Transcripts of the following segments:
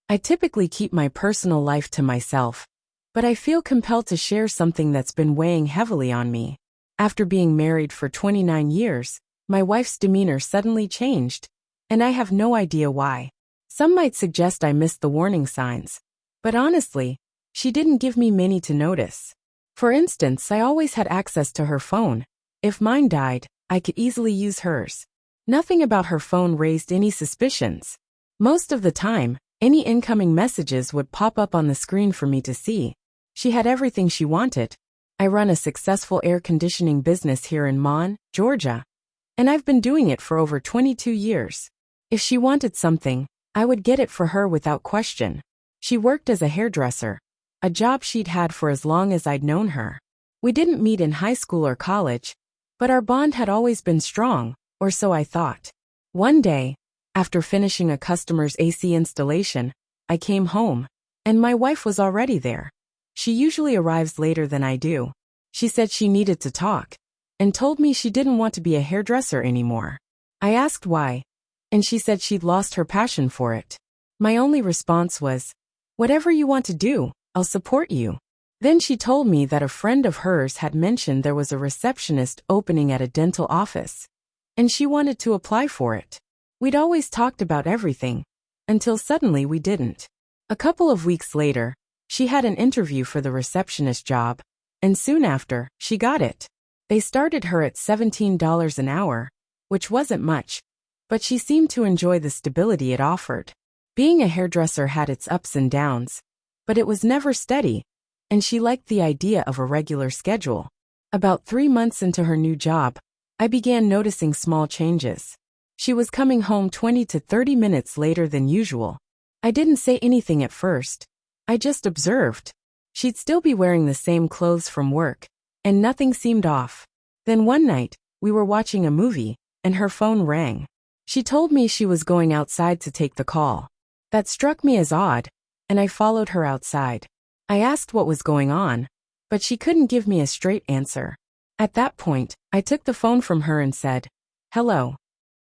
I typically keep my personal life to myself, but I feel compelled to share something that's been weighing heavily on me. After being married for 29 years, my wife's demeanor suddenly changed, and I have no idea why. Some might suggest I missed the warning signs, but honestly, she didn't give me many to notice. For instance, I always had access to her phone. If mine died, I could easily use hers. Nothing about her phone raised any suspicions. Most of the time, any incoming messages would pop up on the screen for me to see. She had everything she wanted. I run a successful air conditioning business here in Mon, Georgia, and I've been doing it for over 22 years. If she wanted something, I would get it for her without question. She worked as a hairdresser, a job she'd had for as long as I'd known her. We didn't meet in high school or college, but our bond had always been strong, or so I thought. One day, after finishing a customer's AC installation, I came home, and my wife was already there. She usually arrives later than I do. She said she needed to talk, and told me she didn't want to be a hairdresser anymore. I asked why, and she said she'd lost her passion for it. My only response was, "Whatever you want to do, I'll support you." Then she told me that a friend of hers had mentioned there was a receptionist opening at a dental office, and she wanted to apply for it. We'd always talked about everything, until suddenly we didn't. A couple of weeks later, she had an interview for the receptionist job, and soon after, she got it. They started her at $17 an hour, which wasn't much, but she seemed to enjoy the stability it offered. Being a hairdresser had its ups and downs, but it was never steady, and she liked the idea of a regular schedule. About 3 months into her new job, I began noticing small changes. She was coming home 20 to 30 minutes later than usual. I didn't say anything at first. I just observed. She'd still be wearing the same clothes from work, and nothing seemed off. Then one night, we were watching a movie, and her phone rang. She told me she was going outside to take the call. That struck me as odd, and I followed her outside. I asked what was going on, but she couldn't give me a straight answer. At that point, I took the phone from her and said, "Hello."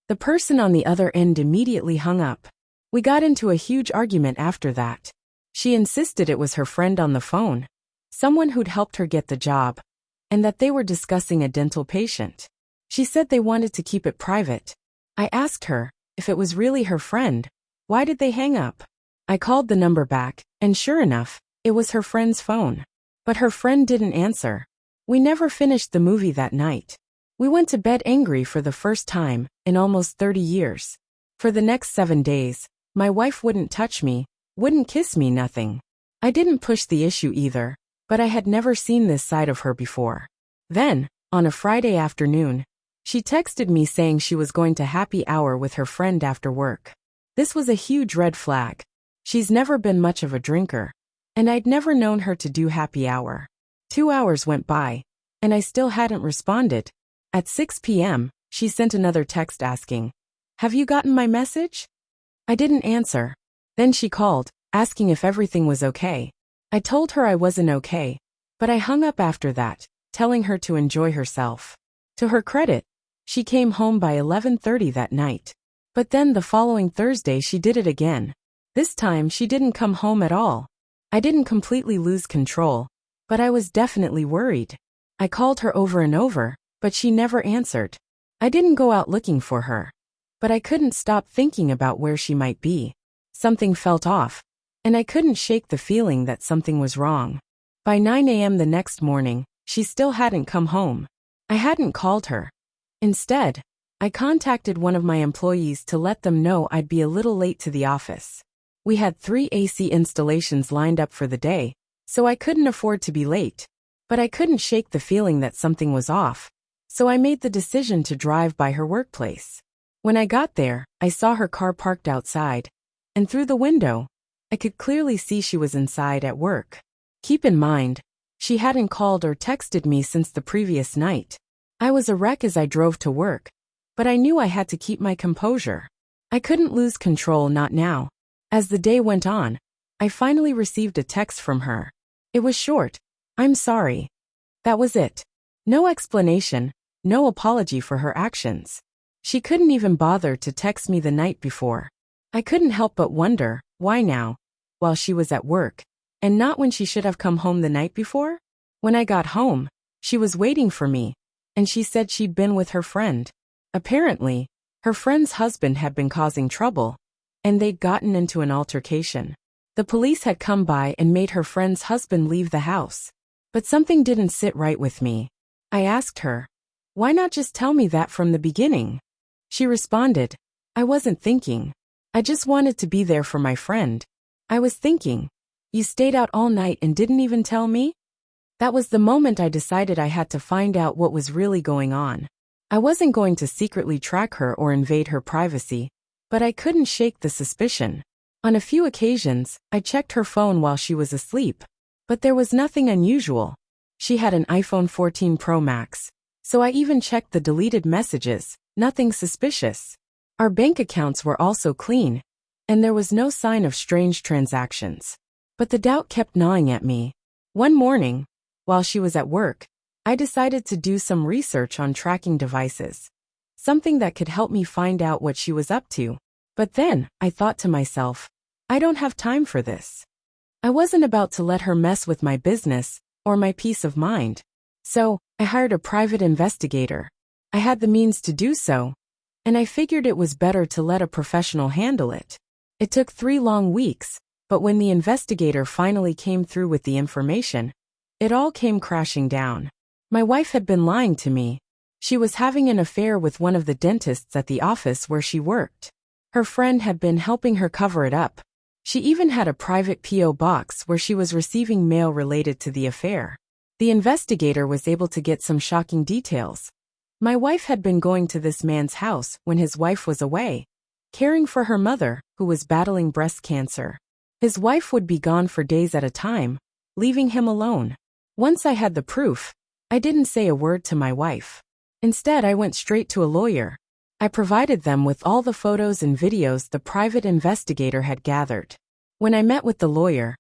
The person on the other end immediately hung up. We got into a huge argument after that. She insisted it was her friend on the phone, someone who'd helped her get the job, and that they were discussing a dental patient. She said they wanted to keep it private. I asked her, if it was really her friend, why did they hang up? I called the number back, and sure enough, it was her friend's phone. But her friend didn't answer. We never finished the movie that night. We went to bed angry for the first time in almost 30 years. For the next 7 days, my wife wouldn't touch me, wouldn't kiss me, nothing. I didn't push the issue either, but I had never seen this side of her before. Then, on a Friday afternoon, she texted me saying she was going to happy hour with her friend after work. This was a huge red flag. She's never been much of a drinker, and I'd never known her to do happy hour. 2 hours went by, and I still hadn't responded. At 6 p.m., she sent another text asking, "Have you gotten my message?" I didn't answer. Then she called, asking if everything was okay. I told her I wasn't okay, but I hung up after that, telling her to enjoy herself. To her credit, she came home by 11:30 that night. But then the following Thursday she did it again. This time she didn't come home at all. I didn't completely lose control, but I was definitely worried. I called her over and over, but she never answered. I didn't go out looking for her, but I couldn't stop thinking about where she might be. Something felt off, and I couldn't shake the feeling that something was wrong. By 9 a.m. the next morning, she still hadn't come home. I hadn't called her. Instead, I contacted one of my employees to let them know I'd be a little late to the office. We had 3 AC installations lined up for the day, so I couldn't afford to be late. But I couldn't shake the feeling that something was off, so I made the decision to drive by her workplace. When I got there, I saw her car parked outside, and through the window, I could clearly see she was inside at work. Keep in mind, she hadn't called or texted me since the previous night. I was a wreck as I drove to work, but I knew I had to keep my composure. I couldn't lose control, not now. As the day went on, I finally received a text from her. It was short, "I'm sorry." That was it. No explanation, no apology for her actions. She couldn't even bother to text me the night before. I couldn't help but wonder, why now? while she was at work, and not when she should have come home the night before? When I got home, she was waiting for me, and she said she'd been with her friend. Apparently, her friend's husband had been causing trouble, and they'd gotten into an altercation. The police had come by and made her friend's husband leave the house. But something didn't sit right with me. I asked her, "Why not just tell me that from the beginning?" She responded, "I wasn't thinking. I just wanted to be there for my friend." I was thinking, "You stayed out all night and didn't even tell me?" That was the moment I decided I had to find out what was really going on. I wasn't going to secretly track her or invade her privacy, but I couldn't shake the suspicion. On a few occasions, I checked her phone while she was asleep, but there was nothing unusual. She had an iPhone 14 Pro Max, so I even checked the deleted messages, nothing suspicious. Our bank accounts were also clean, and there was no sign of strange transactions. But the doubt kept gnawing at me. One morning, while she was at work, I decided to do some research on tracking devices, something that could help me find out what she was up to. But then, I thought to myself, I don't have time for this. I wasn't about to let her mess with my business or my peace of mind. So, I hired a private investigator. I had the means to do so, and I figured it was better to let a professional handle it. It took 3 long weeks, but when the investigator finally came through with the information, it all came crashing down. My wife had been lying to me. She was having an affair with one of the dentists at the office where she worked. Her friend had been helping her cover it up. She even had a private P.O. box where she was receiving mail related to the affair. The investigator was able to get some shocking details. My wife had been going to this man's house when his wife was away, caring for her mother, who was battling breast cancer. His wife would be gone for days at a time, leaving him alone. Once I had the proof, I didn't say a word to my wife. Instead, I went straight to a lawyer. I provided them with all the photos and videos the private investigator had gathered. When I met with the lawyer,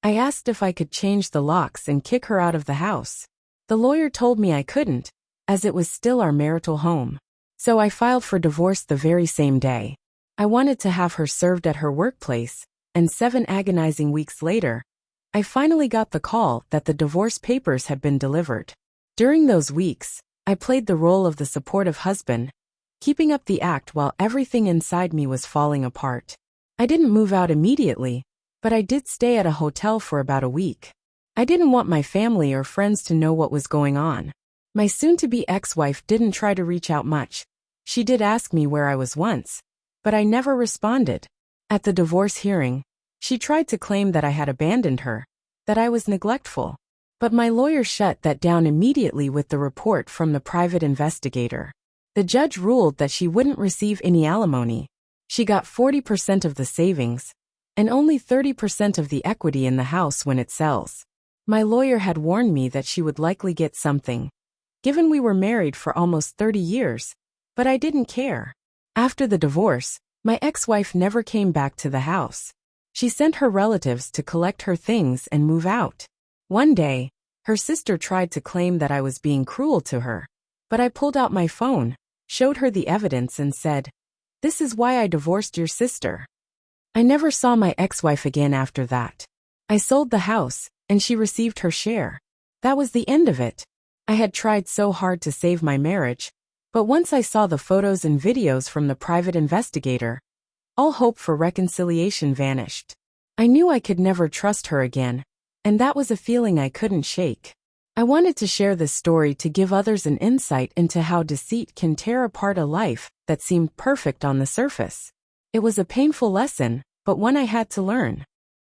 I asked if I could change the locks and kick her out of the house. The lawyer told me I couldn't, as it was still our marital home. So I filed for divorce the very same day. I wanted to have her served at her workplace, and 7 agonizing weeks later, I finally got the call that the divorce papers had been delivered. During those weeks, I played the role of the supportive husband, keeping up the act while everything inside me was falling apart. I didn't move out immediately, but I did stay at a hotel for about a week. I didn't want my family or friends to know what was going on. My soon-to-be ex-wife didn't try to reach out much. She did ask me where I was once, but I never responded. At the divorce hearing, she tried to claim that I had abandoned her, that I was neglectful. But my lawyer shut that down immediately with the report from the private investigator. The judge ruled that she wouldn't receive any alimony. She got 40% of the savings, and only 30% of the equity in the house when it sells. My lawyer had warned me that she would likely get something, given we were married for almost 30 years, but I didn't care. After the divorce, my ex-wife never came back to the house. She sent her relatives to collect her things and move out. One day, her sister tried to claim that I was being cruel to her, but I pulled out my phone, showed her the evidence and said, "This is why I divorced your sister." I never saw my ex-wife again after that. I sold the house, and she received her share. That was the end of it. I had tried so hard to save my marriage, but once I saw the photos and videos from the private investigator, all hope for reconciliation vanished. I knew I could never trust her again, and that was a feeling I couldn't shake. I wanted to share this story to give others an insight into how deceit can tear apart a life that seemed perfect on the surface. It was a painful lesson, but one I had to learn.